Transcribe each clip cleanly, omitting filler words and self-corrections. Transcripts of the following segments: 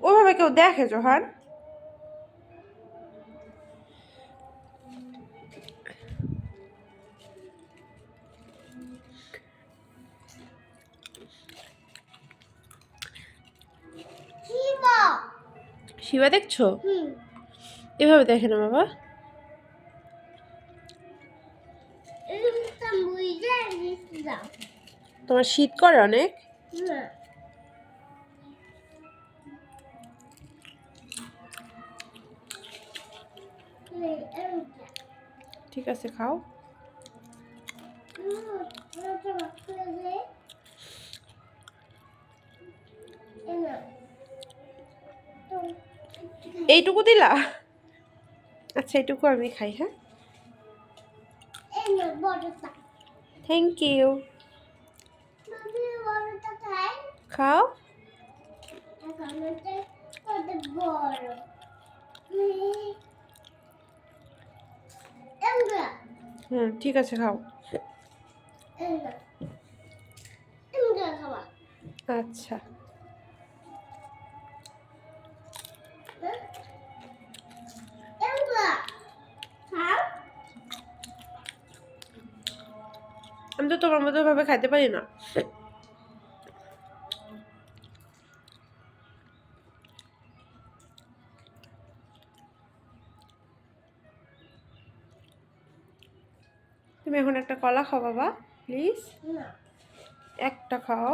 ওইভাবে কেউ দেখে জোহান? শিবা দেখছো? এভাবে দেখে না বাবা। তোমার শীত করে অনেক? ঠিক আছে, খাও। এইটুকু দিলা? আচ্ছা, এইটুকু আমি খাই। হ্যাঁ, থ্যাংক ইউ। খাও। ঠিক আছে, খাও। আচ্ছা, আমি তো তোমার মতো ভাবে খাইতে পারি না। তুমি এখন একটা কলা খাও বাবা, প্লিজ। একটা খাও।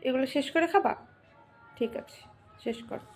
এগুলো শেষ করে খাবা? ঠিক আছে, শেষ করো।